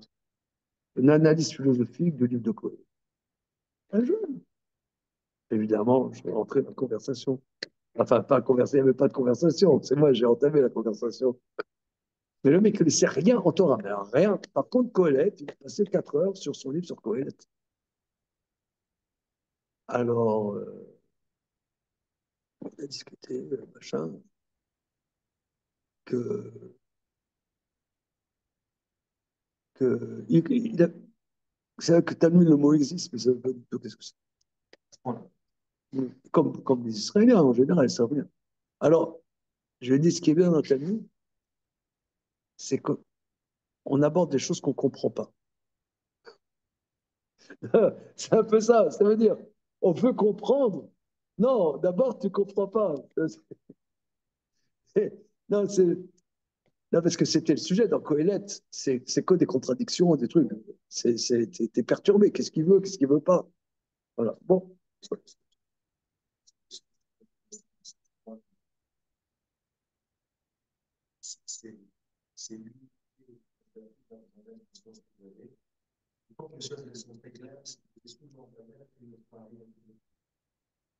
une analyse philosophique du livre de Coëlette. Un jeune. Évidemment, je suis rentré dans la conversation. Enfin, pas conversation, il n'y avait pas de conversation. C'est moi, j'ai entamé la conversation. Mais le mec ne connaissait rien en Torah, mais alors rien. Par contre, Coëlette, il a passé 4 heures sur son livre sur Coëlette. Alors, on a discuté, machin, que, c'est vrai que Talmud, le mot existe, mais ça veut pas du tout qu'est-ce que c'est. Voilà. Comme les Israéliens en général, ça revient. Alors, je lui ai dit, ce qui est bien dans Talmud, c'est qu'on aborde des choses qu'on ne comprend pas. C'est un peu ça. Ça veut dire, on veut comprendre. Non, d'abord, tu ne comprends pas. Non, non, parce que c'était le sujet dans Coëlette. C'est que des contradictions, des trucs. T'es perturbé. Qu'est-ce qu'il veut, qu'est-ce qu'il veut pas. Voilà. Bon. C'est lui. Il faut que les choses sont très claires.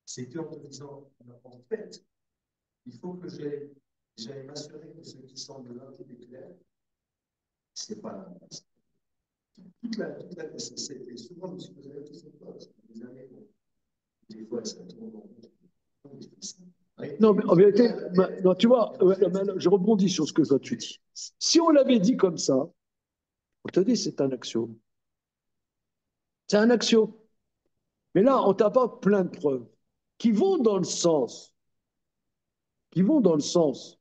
C'est que en te disant, en fait, il faut que j'aille m'assurer que ce qui semble limpide et clair, c'est pas. C'est souvent, je me suis posé la question, des années, des fois, ça tourne en rond. Non, mais en vérité, non, tu vois, je rebondis sur ce que toi tu dis. Si on l'avait dit comme ça, on te dit c'est un axiome. C'est un axiome. Mais là, on t'apporte plein de preuves qui vont dans le sens, qui vont dans le sens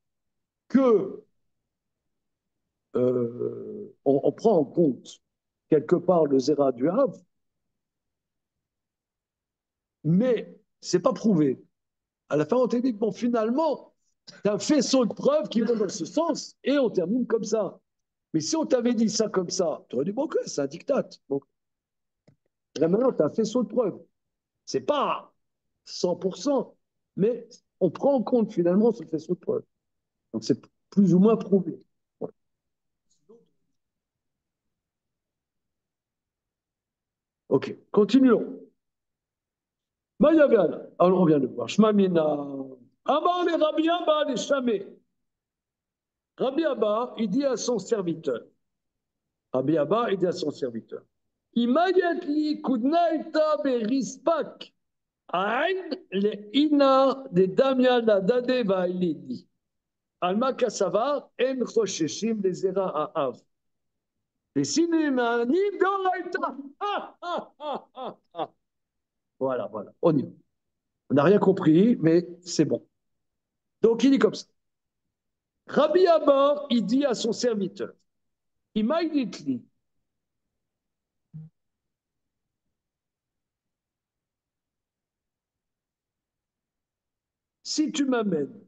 que on prend en compte quelque part le zéra du Havre, Mais c'est pas prouvé. À la fin, on te dit, bon, finalement, tu as un faisceau de preuves qui vont dans ce sens, et on termine comme ça. Mais si on t'avait dit ça comme ça, tu aurais dit, bon, ok, c'est un diktat. Bon. Là, maintenant, tu as un faisceau de preuves. C'est pas 100%, mais on prend en compte finalement ce faisceau de preuves. Donc, c'est plus ou moins prouvé. Voilà. Ok, continuons. Mayavel, alors on vient de voir. Shmamina. Amar le Rabbi Abba les Shamé. Rabbi Abba, il dit à son serviteur. Rabbi Abba, il dit à son serviteur. Imayet li kudnaita berispak. Ain le ina de Damian la dade va ilidi. Alma kasava en chosheshim les zera ha'av. Les sinemanim d'oraita. Voilà, voilà, on y va. On n'a rien compris, mais c'est bon. Donc il dit comme ça. Rabbi Abba, il dit à son serviteur, Imaïditli, si tu m'amènes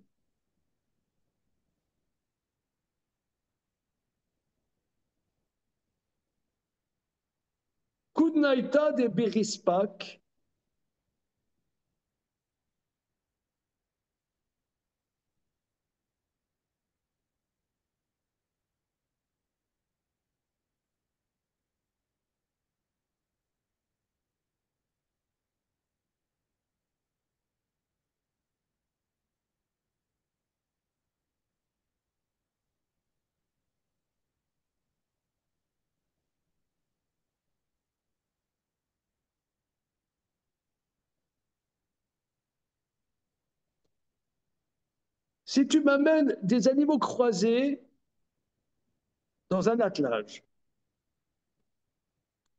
Kudnaïta de Berispak, si tu m'amènes des animaux croisés dans un attelage,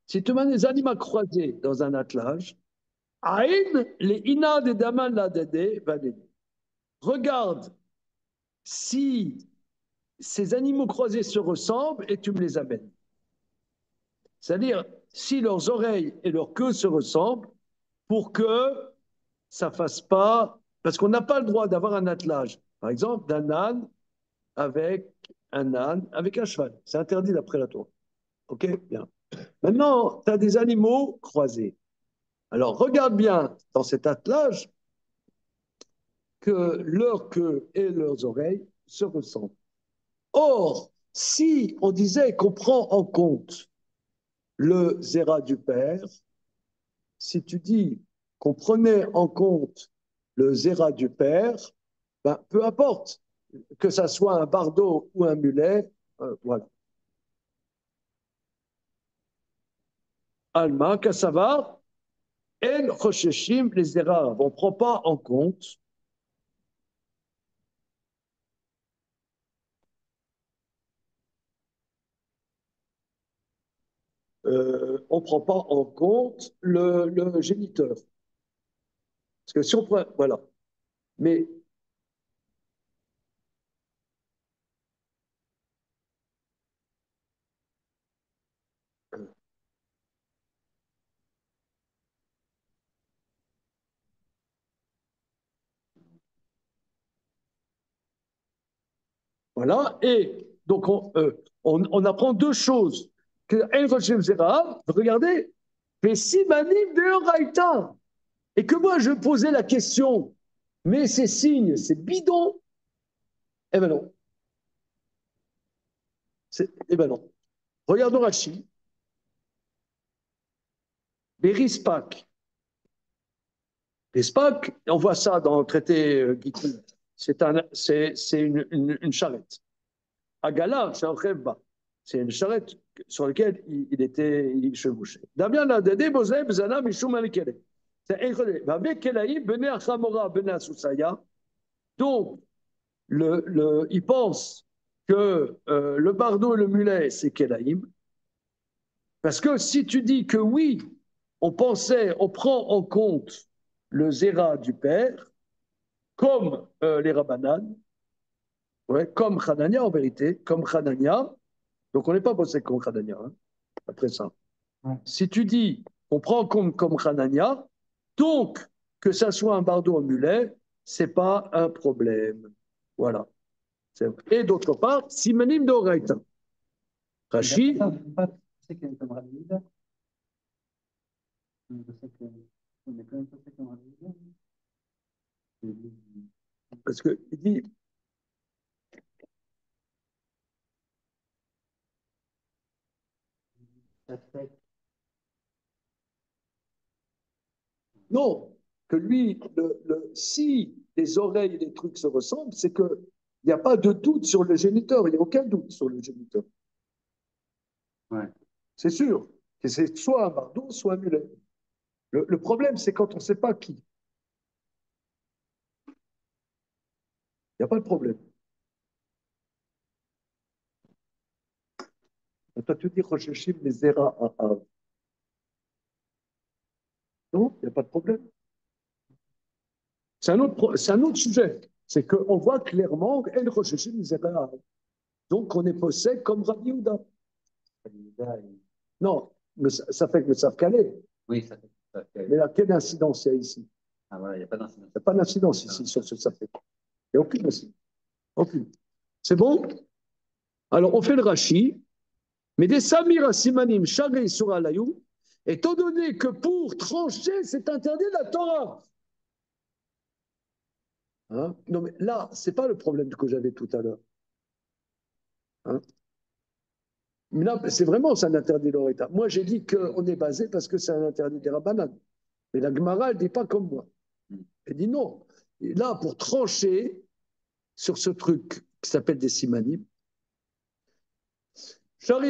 si tu m'amènes des animaux croisés dans un attelage, Aïn, les Ina de Daman la Dede, regarde si ces animaux croisés se ressemblent et tu me les amènes. C'est-à-dire, si leurs oreilles et leur queue se ressemblent, pour que ça ne fasse pas. Parce qu'on n'a pas le droit d'avoir un attelage, par exemple, d'un âne avec un cheval. C'est interdit d'après la Torah. OK? Bien. Maintenant, tu as des animaux croisés. Alors, regarde bien dans cet attelage que leur queue et leurs oreilles se ressemblent. Or, si on disait qu'on prend en compte le zéra du père, si tu dis qu'on prenait en compte le zéra du père, ben, peu importe, que ça soit un bardeau ou un mulet, voilà. Alma, Kassava, El Chosheshim, les zéra, on ne prend pas en compte on prend pas en compte le géniteur. Parce que si on prend, voilà. Mais voilà, et donc on apprend deux choses. Que El Rochem Zera, regardez, mais si Manim de Raïta, et que moi je posais la question, mais ces signes, c'est bidon, eh ben non. Eh ben non. Regardons Rachi, Berispak. Berispak, on voit ça dans le traité Gittin, c'est une charrette. Agala, c'est un rêve. C'est une charrette sur laquelle il chevauchait. Damien l'a dédé, Bozé, Bezana, Mishum Alikele. C'est incroyable. Avec Kelaïm, Bene Achamora, Bene Asusaya. Donc, il pense que le bardeau et le mulet, c'est Kelaïm. Parce que si tu dis que oui, on prend en compte le zéra du père, comme les Rabbanan, ouais, comme Hanania en vérité, comme Hanania. Donc on n'est pas bossé comme Hanania, hein, après ça. Ouais. Si tu dis on prend en compte comme Hanania, Donc, que ça soit un bardo ou un mulet, c'est pas un problème. Voilà. Et d'autre part, simanim d'oreita. Rashi, Je sais qu'il y a comme Rabbi Yehuda. Je sais que on est quand même pas fait comme Rabbi Yehuda. parce qu'il dit, Ça fait non, que lui, si les oreilles et les trucs se ressemblent, c'est qu'il n'y a pas de doute sur le géniteur, il n'y a aucun doute sur le géniteur. ouais. C'est sûr que c'est soit un bardo, soit un mulet. Le problème, c'est quand on ne sait pas qui. Il n'y a pas de problème. Toi, tu dis Rosheshim les Zera à Av. Non, il n'y a pas de problème. C'est un autre sujet. C'est qu'on voit clairement El Rosheshim les Zera à Av. Donc, on est possède comme Rabbi Yehuda. Rabbi Yehuda, Non, ça fait que le savent caler. oui, ça fait. Mais là, quelle incidence il y a ici? Ah voilà, il n'y a pas d'incidence. Il n'y a pas d'incidence ici sur ce sapé. Il n'y a aucune incidence. Aucune. C'est bon? Alors, on fait le Rashi. Mais des Samira Simanim, Shari sur Alayou, étant donné que pour trancher, c'est interdit la Torah. Hein? Non, mais là, ce n'est pas le problème que j'avais tout à l'heure. Hein? Mais là, c'est vraiment ça, un interdit l'Oreta. Moi, j'ai dit qu'on est basé parce que c'est un interdit des Rabbanan. Mais la Gemara, elle ne dit pas comme moi. Elle dit non. Et là, pour trancher sur ce truc qui s'appelle des Simanim, donc,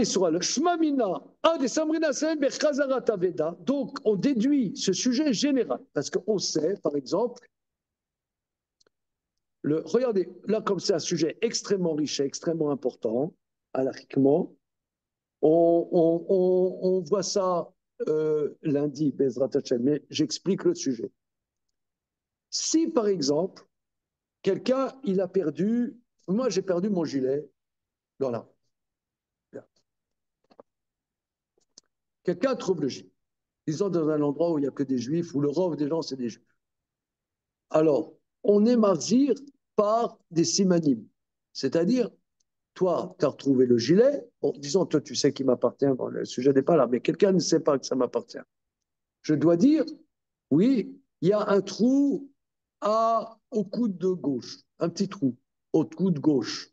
on déduit ce sujet général, parce qu'on sait, par exemple, regardez, là, comme c'est un sujet extrêmement riche et extrêmement important, halachiquement, on voit ça lundi, Bezrat Hashem, mais j'explique le sujet. Si, par exemple, quelqu'un, il a perdu, moi j'ai perdu mon gilet, voilà. Quelqu'un trouve le gilet, disons dans un endroit où il n'y a que des juifs, où le rove des gens, c'est des juifs. Alors, on est marzir par des simanim, c'est-à-dire, toi, tu as retrouvé le gilet, bon, disons, toi, tu sais qu'il m'appartient, bon, le sujet n'est pas là, mais quelqu'un ne sait pas que ça m'appartient. Je dois dire, oui, il y a un trou au coude de gauche, un petit trou au coude gauche.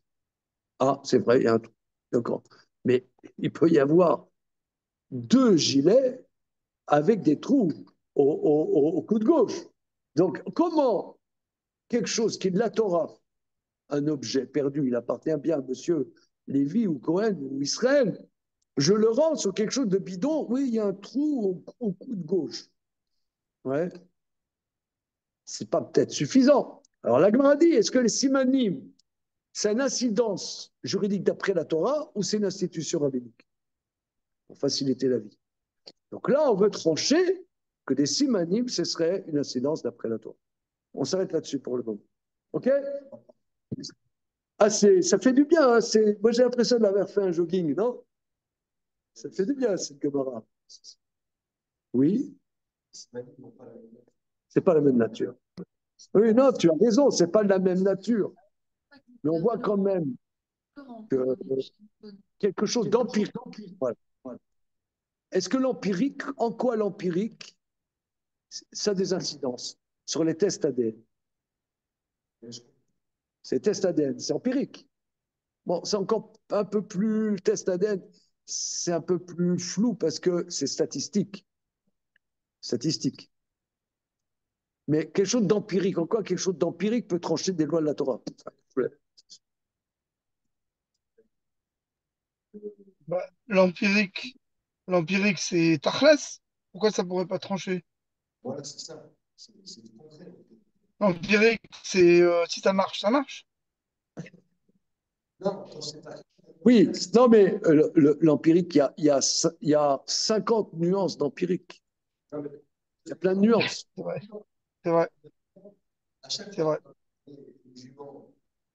Ah, c'est vrai, il y a un trou, d'accord. Mais il peut y avoir deux gilets avec des trous au coude gauche. Donc, comment quelque chose qui est de la Torah, un objet perdu, il appartient bien à monsieur Lévi ou Cohen ou Israël, je le rends sur quelque chose de bidon, oui, il y a un trou au coude gauche. Ouais. C'est pas peut-être suffisant. Alors la Gemara dit, est-ce que les simanim, c'est une incidence juridique d'après la Torah ou c'est une institution rabbinique pour faciliter la vie? Donc là, on veut trancher que des simanim, ce serait une incidence d'après la Torah. On s'arrête là-dessus pour le moment. OK? Ah, ça fait du bien. Hein, moi, j'ai l'impression d'avoir fait un jogging, non? Ça fait du bien, cette Gemara. Oui? C'est pas la même nature. Oui, non, tu as raison, c'est pas de la même nature. Mais on voit quand même que quelque chose d'empirique. Voilà. Est-ce que l'empirique, en quoi l'empirique, ça a des incidences sur les tests ADN? C'est tests ADN, c'est empirique. Bon, c'est encore un peu plus, le test ADN, c'est un peu plus flou parce que c'est statistique. Statistique. Mais quelque chose d'empirique, en quoi quelque chose d'empirique peut trancher des lois de la Torah? Bah, l'empirique, c'est Tachlas. Pourquoi ça pourrait pas trancher? Voilà, c'est ça. C'est du concret. L'empirique, c'est si ça marche, ça marche. Non, quand c'est pas. Oui, non, mais l'empirique, il y a 50 nuances d'empirique. Non, mais Il y a plein de nuances. C'est vrai. C'est vrai. à chaque C'est vrai. fois, les juments,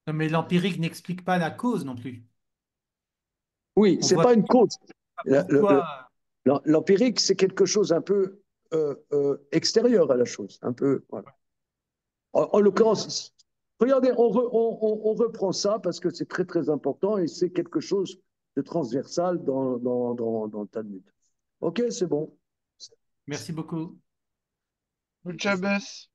Non, mais l'empirique n'explique pas la cause non plus. Oui, On c'est voit pas une cause. pas pourquoi. L'empirique, c'est quelque chose un peu extérieur à la chose. Un peu, voilà. En l'occurrence, regardez, on reprend ça parce que c'est très très important et c'est quelque chose de transversal dans le Talmud. Ok, c'est bon. Merci beaucoup. Muchas gracias.